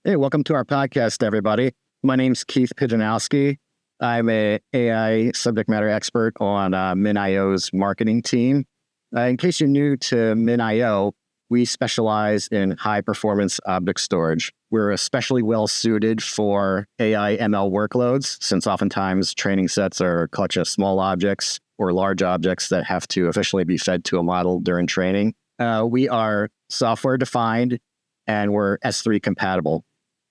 Hey, welcome to our podcast, everybody. My name's Keith Pijanowski. I'm a AI subject matter expert on MinIO's marketing team. In case you're new to MinIO, we specialize in high-performance object storage. We're especially well-suited for AI ML workloads, since oftentimes training sets are a collection of small objects or large objects that have to efficiently be fed to a model during training. We are software-defined, and we're S3 compatible.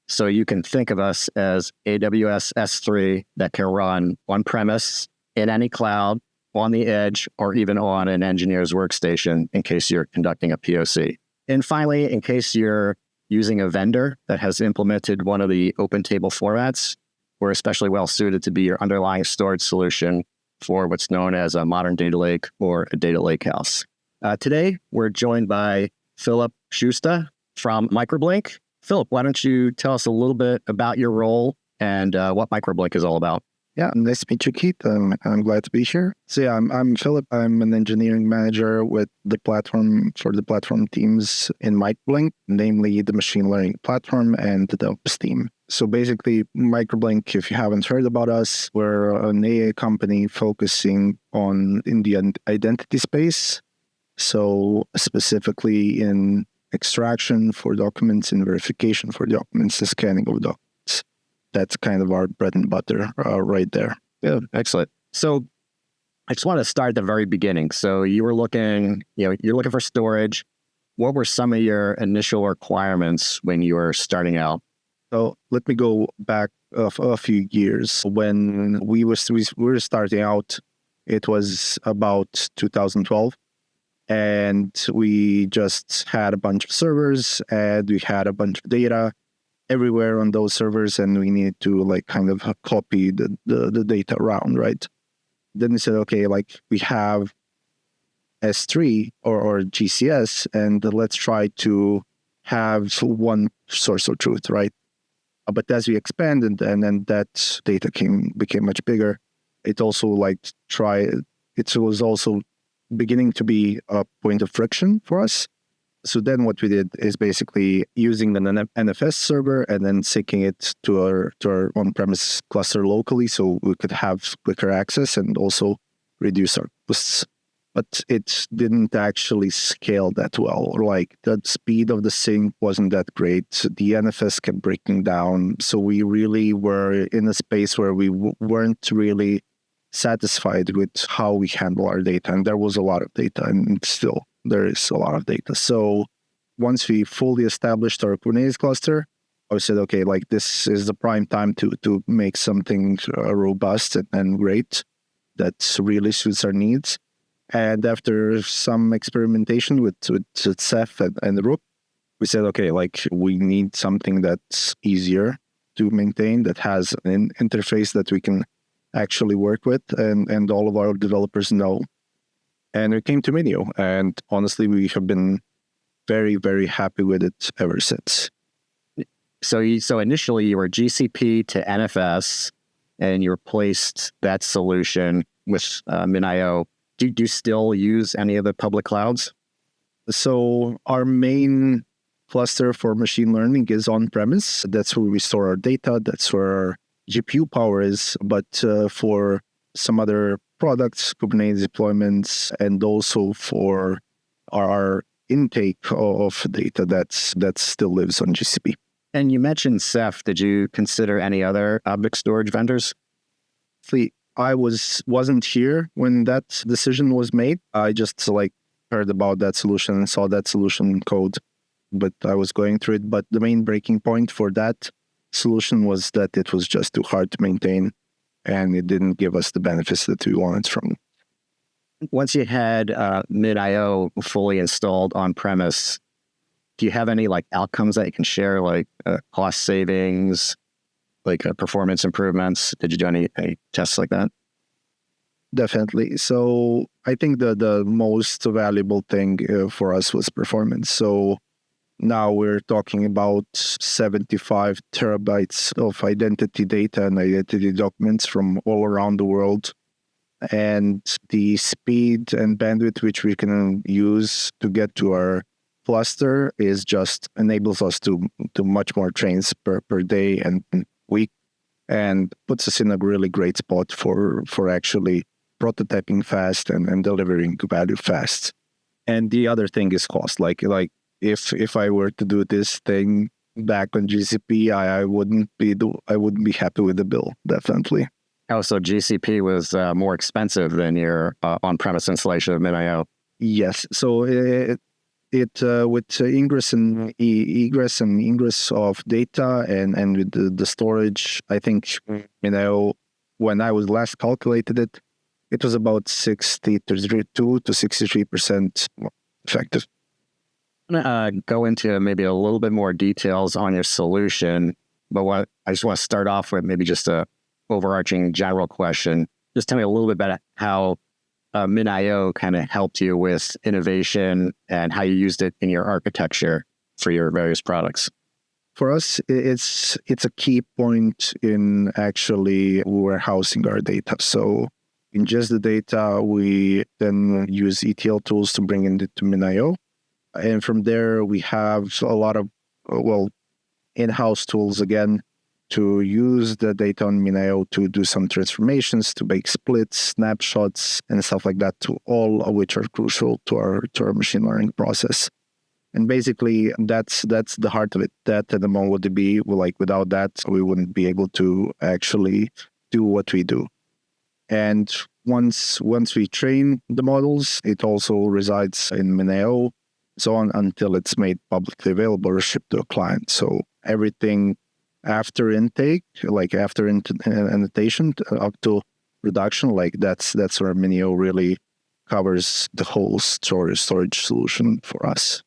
So you can think of us as AWS S3 that can run on-premise, in any cloud, on the edge, or even on an engineer's workstation in case you're conducting a POC. And finally, in case you're using a vendor that has implemented one of the open table formats, we're especially well suited to be your underlying storage solution for what's known as a modern data lake or a data lakehouse. Today, we're joined by Filip Suste from Microblink. Filip, why don't you tell us a little bit about your role and what Microblink is all about? Yeah, nice to meet you, Keith. I'm glad to be here. So yeah, I'm Filip. I'm an engineering manager with the platform teams in Microblink, namely the machine learning platform and the DevOps team. So basically, Microblink, if you haven't heard about us, we're an AI company focusing in the identity space. So specifically in extraction for documents and verification for documents, the scanning of documents. That's kind of our bread and butter right there. Yeah, excellent. So I just want to start at the very beginning. So you were looking for storage. What were some of your initial requirements when you were starting out? So let me go back a few years. When we were starting out, it was about 2012. And we just had a bunch of servers and we had a bunch of data everywhere on those servers, and we needed to kind of copy the data around, right? Then we said, okay, we have S3 or GCS, and let's try to have one source of truth, right? But as we expanded and then that data became much bigger, it also it was also beginning to be a point of friction for us. So then what we did is basically using the NFS server and then syncing it to our on-premise cluster locally so we could have quicker access and also reduce our costs. But it didn't actually scale that well. The speed of the sync wasn't that great. The NFS kept breaking down. So we really were in a space where we weren't really satisfied with how we handle our data. And there was a lot of data, and still there is a lot of data. So once we fully established our Kubernetes cluster, I said, okay, this is the prime time to make something robust and great that really suits our needs. And after some experimentation with Ceph and Rook, we said, okay, we need something that's easier to maintain, that has an interface that we can actually work with and all of our developers know. And we came to MinIO, and honestly, we have been very, very happy with it ever since. So initially you were GCP to NFS, and you replaced that solution with MinIO. Do you still use any of the public clouds? So our main cluster for machine learning is on-premise. That's where we store our data. That's where our GPU power is, but for some other products, Kubernetes deployments, and also for our intake of data, that still lives on GCP. And you mentioned Ceph. Did you consider any other object storage vendors? I wasn't here when that decision was made. I just heard about that solution and saw that solution code, but I was going through it. But the main breaking point for that solution was that it was just too hard to maintain, and it didn't give us the benefits that we wanted from it. Once you had MinIO fully installed on premise, do you have any outcomes that you can share, cost savings, performance improvements? Did you do any tests like that? Definitely. So I think the most valuable thing for us was performance. So now we're talking about 75 terabytes of identity data and identity documents from all around the world. And the speed and bandwidth which we can use to get to our cluster is just enables us to do much more trains per day and week, and puts us in a really great spot for actually prototyping fast and delivering value fast. And the other thing is cost. Like if I were to do this thing back on GCP, I wouldn't be happy with the bill, definitely. Oh, so GCP was more expensive than your on-premise installation of MinIO. Yes. So with ingress and egress and ingress of data and with the storage, I think MinIO, when I was last calculated it, it was about 62 to 63% effective. I'm going to go into maybe a little bit more details on your solution, but I just want to start off with maybe just a overarching general question. Just tell me a little bit about how MinIO kind of helped you with innovation and how you used it in your architecture for your various products. For us, it's a key point in actually warehousing our data. So ingest the data, we then use ETL tools to bring it into MinIO. And from there, we have a lot of, in-house tools, again, to use the data on MinIO to do some transformations, to make splits, snapshots, and stuff like that, to all of which are crucial to our machine learning process. And basically, that's the heart of it. That and the MongoDB, without that, we wouldn't be able to actually do what we do. And once we train the models, it also resides in MinIO, so on until it's made publicly available or shipped to a client. So everything after intake, after annotation up to production, that's where MinIO really covers the whole storage solution for us.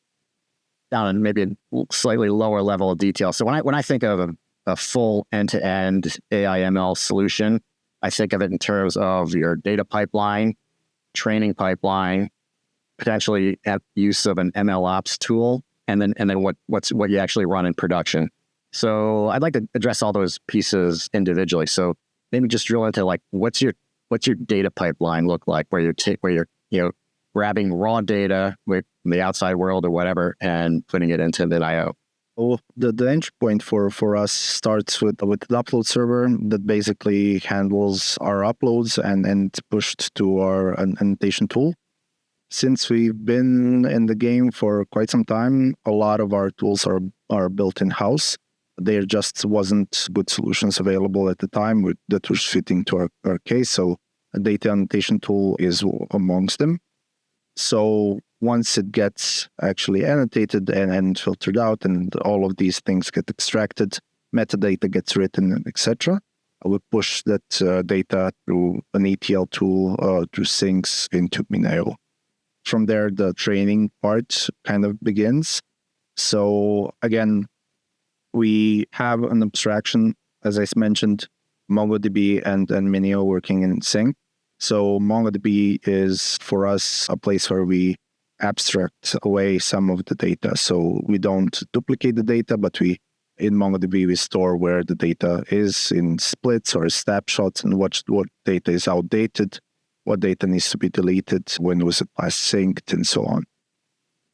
Down in maybe a slightly lower level of detail. So when I think of a full end-to-end AI ML solution, I think of it in terms of your data pipeline, training pipeline, potentially at use of an ML ops tool, and then what you actually run in production. So I'd like to address all those pieces individually. So maybe just drill into what's your data pipeline look like, where you're grabbing raw data with the outside world or whatever and putting it into MinIO. Well, the entry point for us starts with the upload server that basically handles our uploads and pushed to our annotation tool. Since we've been in the game for quite some time, a lot of our tools are built in-house. There just wasn't good solutions available at the time that was fitting to our case. So a data annotation tool is amongst them. So once it gets actually annotated and filtered out and all of these things get extracted, metadata gets written, etc., we push that data through an ETL tool through sinks into MinIO. From there, the training part kind of begins. So again, we have an abstraction, as I mentioned, MongoDB and MinIO working in sync. So MongoDB is, for us, a place where we abstract away some of the data. So we don't duplicate the data, but in MongoDB, we store where the data is in splits or snapshots and what data is outdated, what data needs to be deleted, when was it last synced, and so on.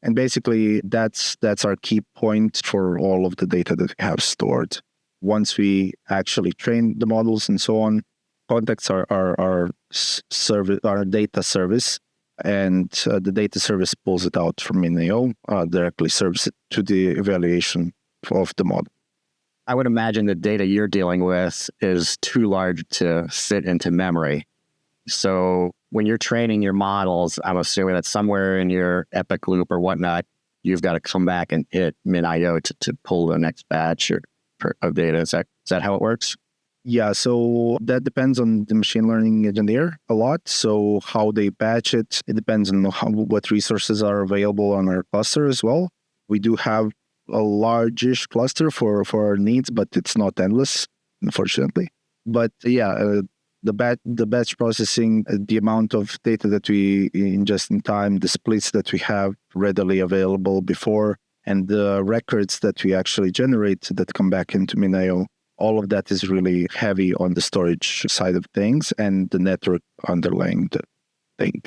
And basically, that's our key point for all of the data that we have stored. Once we actually train the models and so on, contacts our data service, and the data service pulls it out from MinIO, directly serves it to the evaluation of the model. I would imagine the data you're dealing with is too large to fit into memory. So when you're training your models, I'm assuming that somewhere in your epic loop or whatnot, you've got to come back and hit MinIO to pull the next batch of data. Is that how it works? Yeah, so that depends on the machine learning engineer a lot. So how they batch it depends on what resources are available on our cluster as well. We do have a large-ish cluster for our needs, but it's not endless, unfortunately. But yeah, the batch processing, the amount of data that we ingest in time, the splits that we have readily available before, and the records that we actually generate that come back into MinIO, all of that is really heavy on the storage side of things and the network underlying the thing.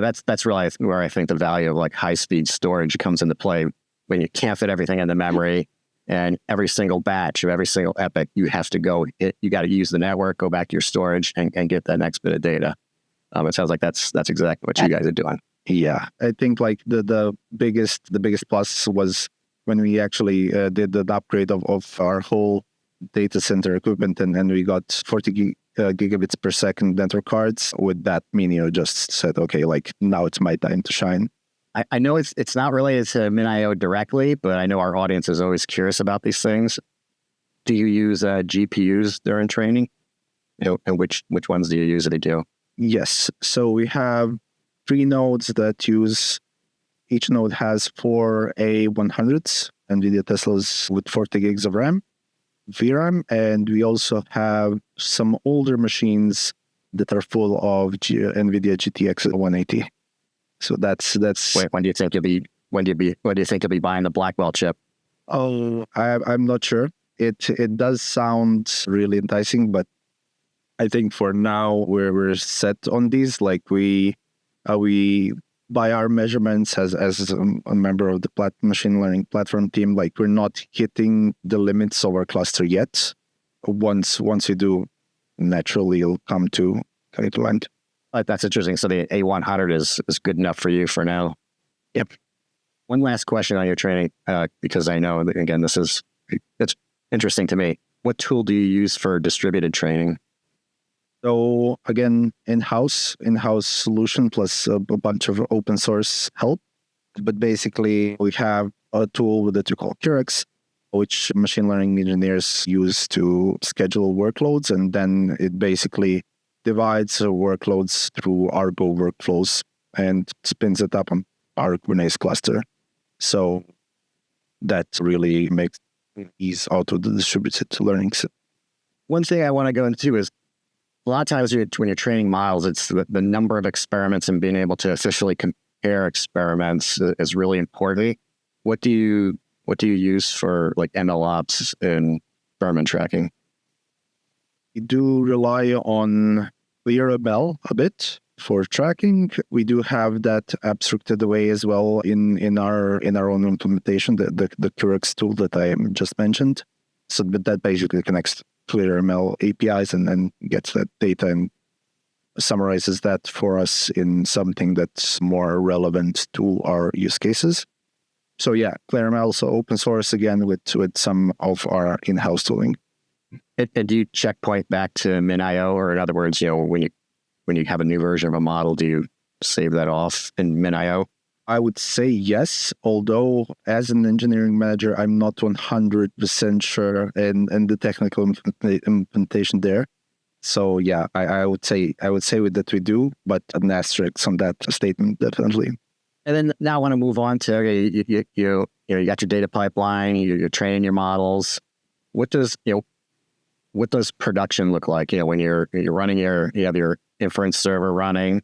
That's really where I think the value of like high-speed storage comes into play. When you can't fit everything into memory, and every single batch of every single epoch, you have to you got to use the network, go back to your storage, and get that next bit of data. It sounds like that's exactly what you guys are doing. Yeah, I think like the biggest plus was when we actually did the upgrade of our whole data center equipment, and we got 40 gigabits per second network cards. With that, MinIO just said, okay, like now it's my time to shine. I know it's not related to MinIO directly, but I know our audience is always curious about these things. Do you use GPUs during training? And which ones do you usually do? Yes. So we have 3 nodes that use, each node has 4 A100s, NVIDIA Teslas with 40 gigs of RAM, VRAM, and we also have some older machines that are full of NVIDIA GTX 180. So that's. Wait, when do you think you'll be buying the Blackwell chip? Oh, I'm not sure. It does sound really enticing, but I think for now we're set on these. Like we by our measurements as a member of the machine learning platform team, like we're not hitting the limits of our cluster yet. Once we do, naturally it'll come to land. That's interesting. So the A100 is good enough for you for now. Yep. One last question on your training, because I know, again, it's interesting to me. What tool do you use for distributed training? So again, in-house solution plus a bunch of open source help. But basically, we have a tool that we call Curex, which machine learning engineers use to schedule workloads, and then it basically divides workloads through Argo workflows and spins it up on our Kubernetes cluster. So that really makes ease out of the distributed learning. One thing I want to go into is a lot of times when you're training models, it's the number of experiments and being able to officially compare experiments is really important. What do you use for like MLOps and experiment tracking? We do rely on ClearML a bit for tracking. We do have that abstracted away as well in our own implementation, the Curex tool that I just mentioned. So that basically connects ClearML APIs and then gets that data and summarizes that for us in something that's more relevant to our use cases. So yeah, ClearML is open source again with some of our in-house tooling. And do you checkpoint back to MinIO, or in other words, when you have a new version of a model, do you save that off in MinIO? I would say yes, although as an engineering manager, I'm not 100% sure in the technical implementation there. So yeah, I would say that we do, but an asterisk on that statement definitely. And then now I want to move on to you got your data pipeline, you're training your models. What does production look like? When you're running you have your inference server running.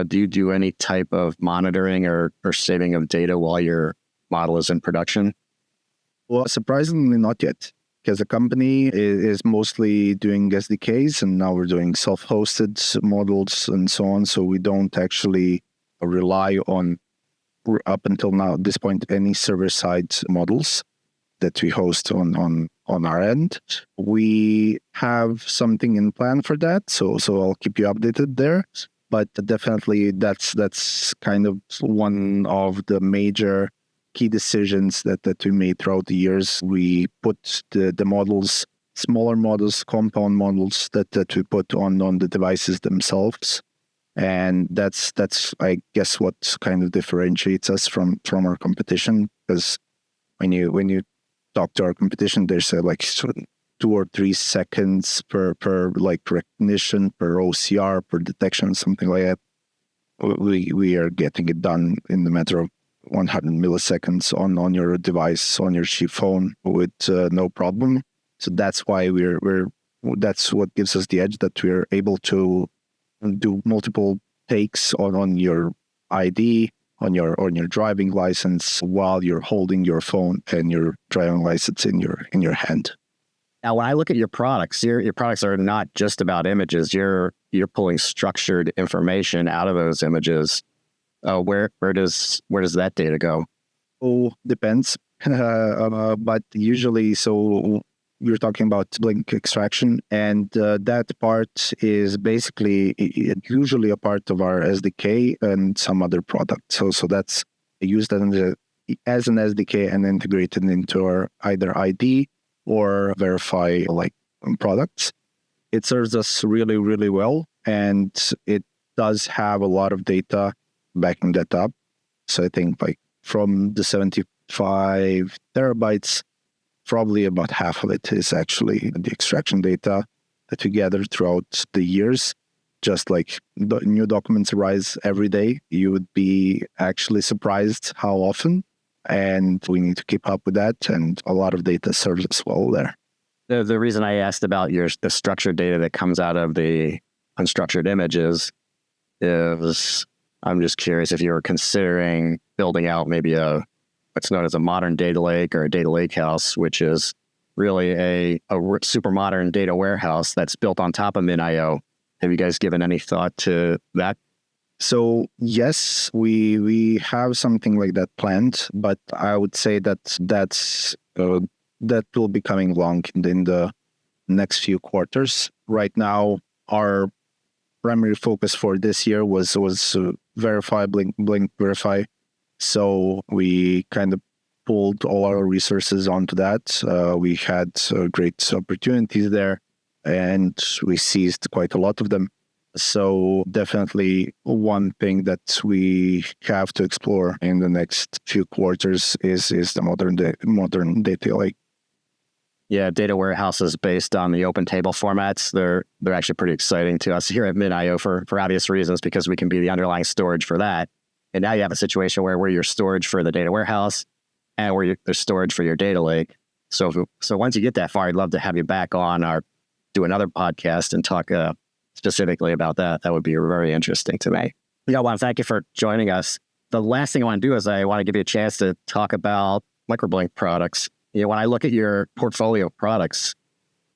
Do you do any type of monitoring or saving of data while your model is in production? Well, surprisingly, not yet, because the company is mostly doing SDKs, and now we're doing self-hosted models and so on. So we don't actually rely on, up until now, at this point, any server-side models that we host on our end. We have something in plan for that, so I'll keep you updated there. But definitely, that's kind of one of the major key decisions that we made throughout the years. We put the models, smaller models, compound models that we put on the devices themselves, and that's I guess what kind of differentiates us from our competition. Because when you talk to our competition, there's like 2 or 3 seconds per like recognition, per OCR, per detection, something like that. We are getting it done in the matter of 100 milliseconds on your device, on your cheap phone with no problem. So that's why that's what gives us the edge, that we're able to do multiple takes on your ID, on your driving license while you're holding your phone and your driving license in your hand. Now, when I look at your products, your products are not just about images. You're you're pulling structured information out of those images, where does that data go? Oh, depends. But usually, so you're talking about Blink extraction, and that part is basically usually a part of our SDK and some other product. So that's used as an SDK and integrated into our either ID or verify products. It serves us really, really well, and it does have a lot of data backing that up. So I think from the 75 terabytes, probably about half of it is actually the extraction data that we gather throughout the years. Just like the new documents arise every day, you would be actually surprised how often. And we need to keep up with that. And a lot of data serves us well there. The reason I asked about the structured data that comes out of the unstructured images is I'm just curious if you were considering building out maybe what's known as a modern data lake or a data lake house, which is really a super modern data warehouse that's built on top of MinIO. Have you guys given any thought to that? So yes, we have something like that planned, but I would say that will be coming along in the next few quarters. Right now, our primary focus for this year was verify, Blink verify. So we kind of pulled all our resources onto that. We had great opportunities there, and we seized quite a lot of them. So definitely one thing that we have to explore in the next few quarters is the modern data lake. Yeah, data warehouses based on the open table formats, they're actually pretty exciting to us here at MinIO for obvious reasons, because we can be the underlying storage for that. And now you have a situation where we're your storage for the data warehouse and we're there's storage for your data lake. So once you get that far, I'd love to have you back on do another podcast and talk specifically about that. That would be very interesting to me. I want to thank you for joining us. The last thing I want to do is I want to give you a chance to talk about Microblink products. When I look at your portfolio of products,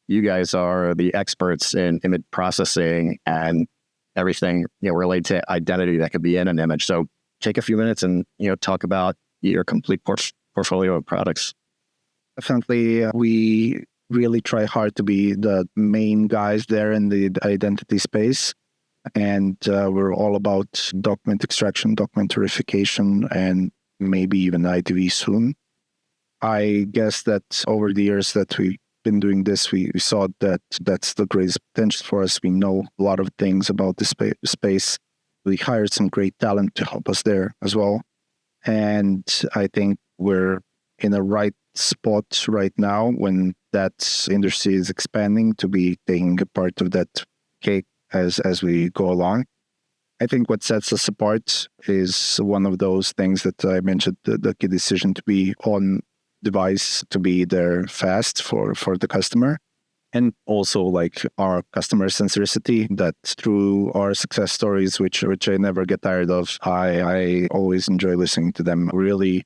you guys are the experts in image processing and everything related to identity that could be in an image. So take a few minutes and talk about your complete portfolio of products. Definitely, we really try hard to be the main guys there in the identity space. And we're all about document extraction, document verification, and maybe even IDV soon. I guess that over the years that we've been doing this, we saw that that's the greatest potential for us. We know a lot of things about this space. We hired some great talent to help us there as well. And I think we're in a right spot right now when that industry is expanding to be taking a part of that cake as we go along. I think what sets us apart is one of those things that I mentioned, the key decision to be on device, to be there fast for the customer. And also our customer centricity, that through our success stories, which I never get tired of, I always enjoy listening to them. Really,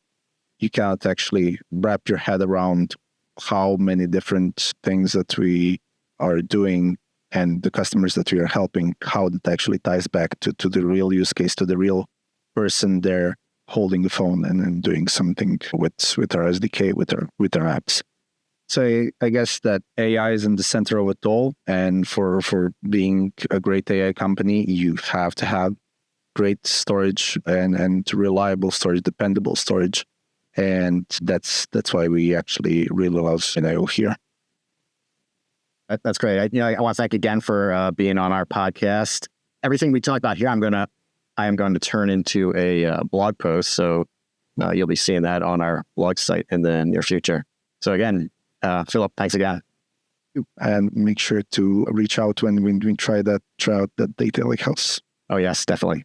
you can't actually wrap your head around how many different things that we are doing and the customers that we are helping, how that actually ties back to the real use case, to the real person there holding the phone and doing something with our SDK, with our apps. So I guess that AI is in the center of it all. And for being a great AI company, you have to have great storage and reliable storage, dependable storage. And that's why we actually really love MinIO here. That's great. I want to thank you again for being on our podcast. Everything we talked about here, I am going to turn into a blog post. So you'll be seeing that on our blog site in the near future. So again, Filip, thanks again. And make sure to reach out when we try out that data lake house. Oh, yes, definitely.